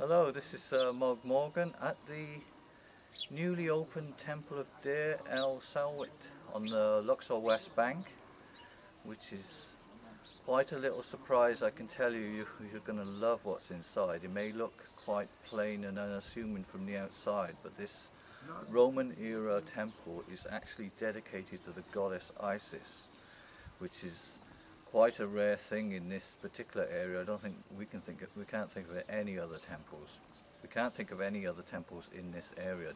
Hello, this is Morgan at the newly opened temple of Deir Shelwit on the Luxor West Bank, which is quite a little surprise. I can tell you, you're going to love what's inside. It may look quite plain and unassuming from the outside, but this Roman era temple is actually dedicated to the goddess Isis, which is quite a rare thing in this particular area. I don't think we can't think of any other temples. We can't think of any other temples in this area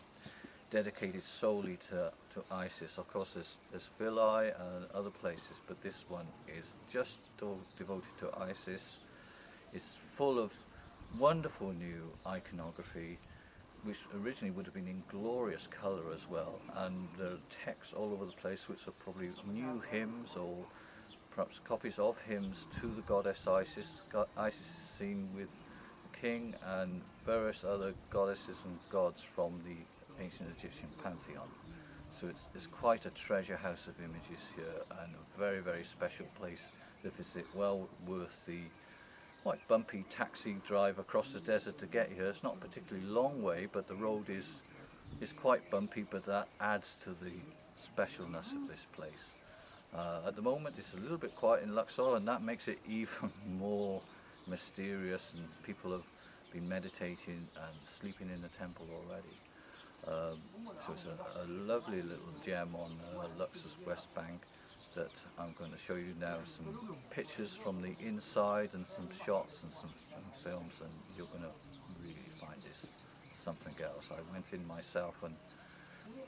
dedicated solely to Isis. Of course, there's Philae and other places, but this one is just devoted to Isis. It's full of wonderful new iconography, which originally would have been in glorious colour as well, and there are texts all over the place which are probably new hymns or perhaps copies of hymns to the goddess Isis. Isis is seen with the king and various other goddesses and gods from the ancient Egyptian pantheon. So it's quite a treasure house of images here, and a very, very special place to visit. Well worth the quite bumpy taxi drive across the desert to get here. It's not a particularly long way, but the road is quite bumpy, but that adds to the specialness of this place. At the moment it's a little bit quiet in Luxor, and that makes it even more mysterious, and people have been meditating and sleeping in the temple already. So it's a lovely little gem on Luxor's West Bank that I'm going to show you now. Some pictures from the inside and some shots and some films, and you're going to really find this something else. I went in myself, and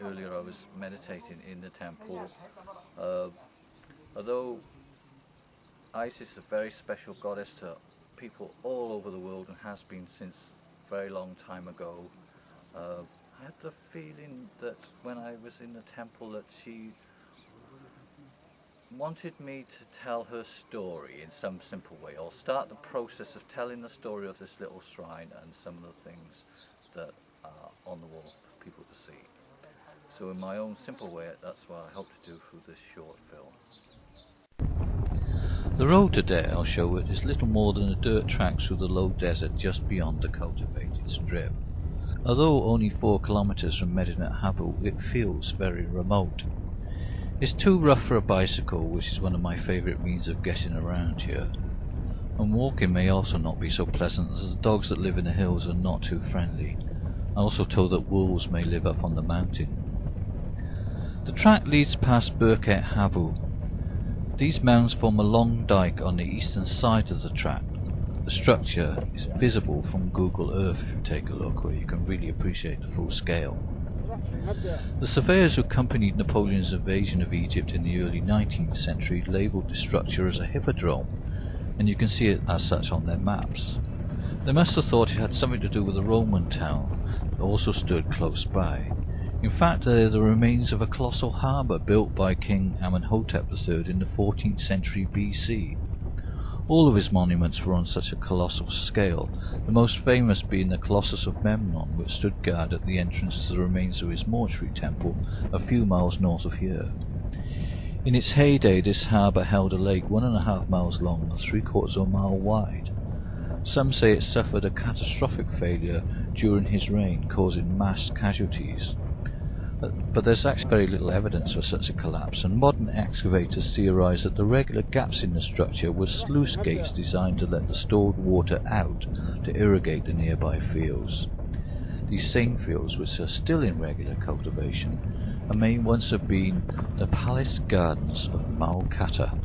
earlier I was meditating in the temple. Although Isis is a very special goddess to people all over the world and has been since a very long time ago, I had the feeling that when I was in the temple that she wanted me to tell her story in some simple way, or start the process of telling the story of this little shrine and some of the things that are on the wall for people to see. So in my own simple way, that's what I hope to do through this short film. The road to Deir Shelwit is little more than a dirt track through the low desert just beyond the cultivated strip. Although only 4 kilometers from Medinet Habu, it feels very remote. It's too rough for a bicycle, which is one of my favourite means of getting around here. And walking may also not be so pleasant, as the dogs that live in the hills are not too friendly. I'm also told that wolves may live up on the mountain. The track leads past Birket Habu. These mounds form a long dike on the eastern side of the track. The structure is visible from Google Earth if you take a look, where you can really appreciate the full scale. The surveyors who accompanied Napoleon's invasion of Egypt in the early 19th century labelled the structure as a hippodrome, and you can see it as such on their maps. They must have thought it had something to do with a Roman town that also stood close by. In fact, they are the remains of a colossal harbour built by King Amenhotep III in the 14th century BC. All of his monuments were on such a colossal scale, the most famous being the Colossus of Memnon, which stood guard at the entrance to the remains of his mortuary temple a few miles north of here. In its heyday, this harbour held a lake 1.5 miles long and 3/4 of a mile wide. Some say it suffered a catastrophic failure during his reign, causing mass casualties. But there's actually very little evidence for such a collapse, and modern excavators theorise that the regular gaps in the structure were sluice gates designed to let the stored water out to irrigate the nearby fields. These same fields, which are still in regular cultivation, and may once have been the palace gardens of Malkata.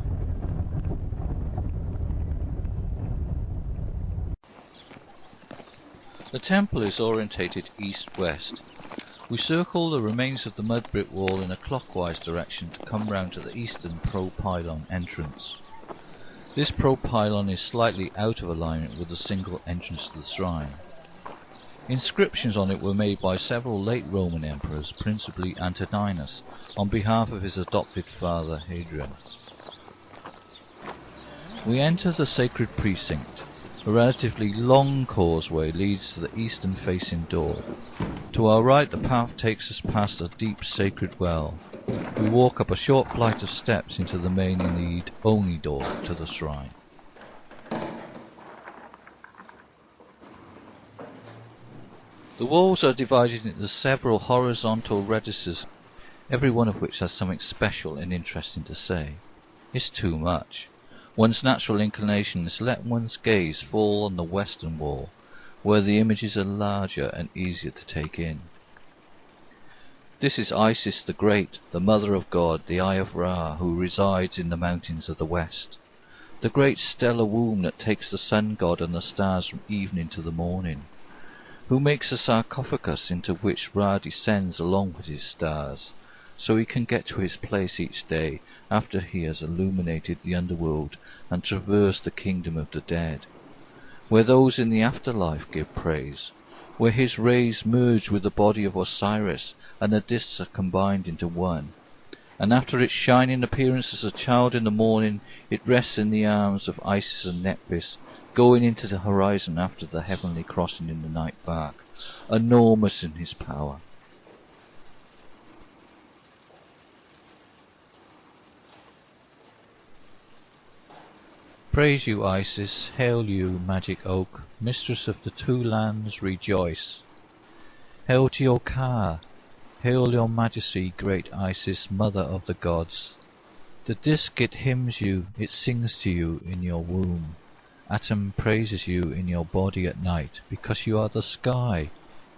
The temple is orientated east-west. We circle the remains of the mud brick wall in a clockwise direction to come round to the eastern pro-pylon entrance. This pro-pylon is slightly out of alignment with the single entrance to the shrine. Inscriptions on it were made by several late Roman emperors, principally Antoninus, on behalf of his adopted father Hadrian. We enter the sacred precinct. A relatively long causeway leads to the eastern facing door. To our right, the path takes us past a deep sacred well. We walk up a short flight of steps into the main, indeed only door to the shrine. The walls are divided into several horizontal recesses, every one of which has something special and interesting to say. It's too much. One's natural inclination is to let one's gaze fall on the western wall, where the images are larger and easier to take in. This is Isis the Great, the Mother of God, the Eye of Ra, who resides in the mountains of the west. The great stellar womb that takes the sun god and the stars from evening to the morning. Who makes a sarcophagus into which Ra descends along with his stars, so he can get to his place each day after he has illuminated the underworld and traversed the kingdom of the dead, where those in the afterlife give praise, where his rays merge with the body of Osiris and the discs are combined into one, and after its shining appearance as a child in the morning, it rests in the arms of Isis and Nephthys, going into the horizon after the heavenly crossing in the night bark, enormous in his power. Praise you, Isis, hail you, magic oak, mistress of the two lands, rejoice. Hail to your car, hail your majesty, great Isis, mother of the gods. The disk it hymns you, it sings to you in your womb. Atom praises you in your body at night, because you are the sky,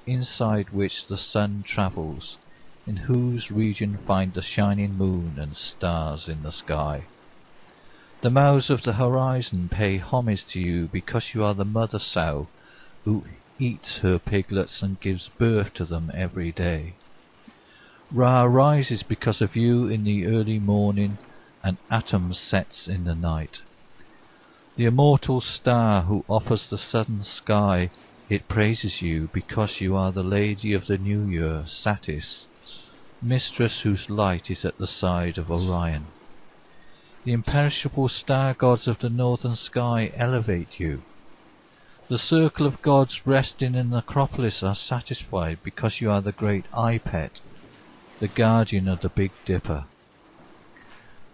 inside which the sun travels, in whose region find the shining moon and stars in the sky. The mouths of the horizon pay homage to you, because you are the mother sow, who eats her piglets and gives birth to them every day. Ra rises because of you in the early morning, and Atom sets in the night. The immortal star who offers the southern sky, it praises you because you are the lady of the new year, Satis, mistress whose light is at the side of Orion. The imperishable star gods of the northern sky elevate you. The circle of gods resting in the Acropolis are satisfied because you are the great Ipet, the guardian of the Big Dipper.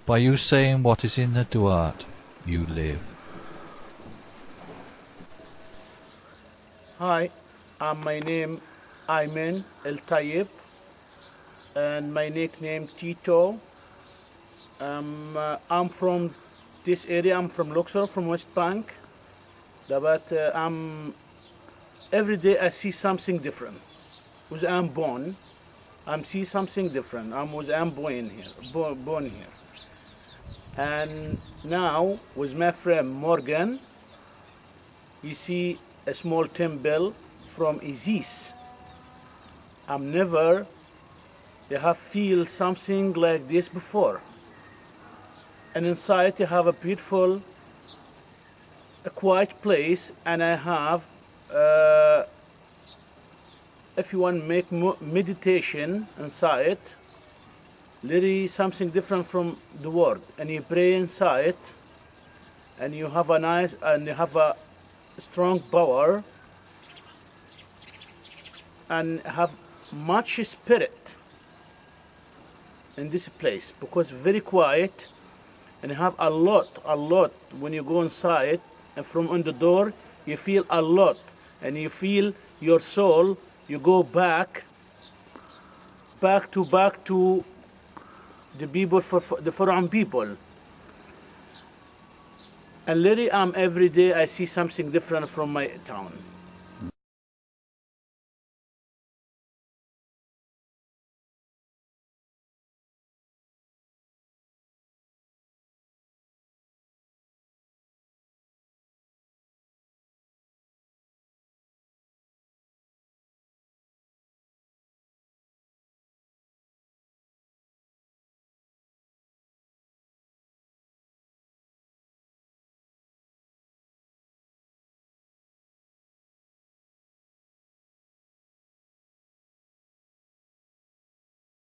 By you saying what is in the Duat, you live. Hi, my name Ayman El Tayyib, and my nickname Tito. I'm from this area. I'm from Luxor, from West Bank. But every day I see something different. When I'm born, I see something different. I'm born here. And now with my friend Morgan, you see a small temple from Isis. I have feel something like this before. And inside you have a beautiful, a quiet place, and I have, if you want to make meditation inside, really something different from the world, and you pray inside, and you have a strong power, and have much spirit in this place, because very quiet, and you have a lot when you go inside, and from on the door you feel a lot, and you feel your soul, you go back to the people, for the foreign people. And really every day I see something different from my town.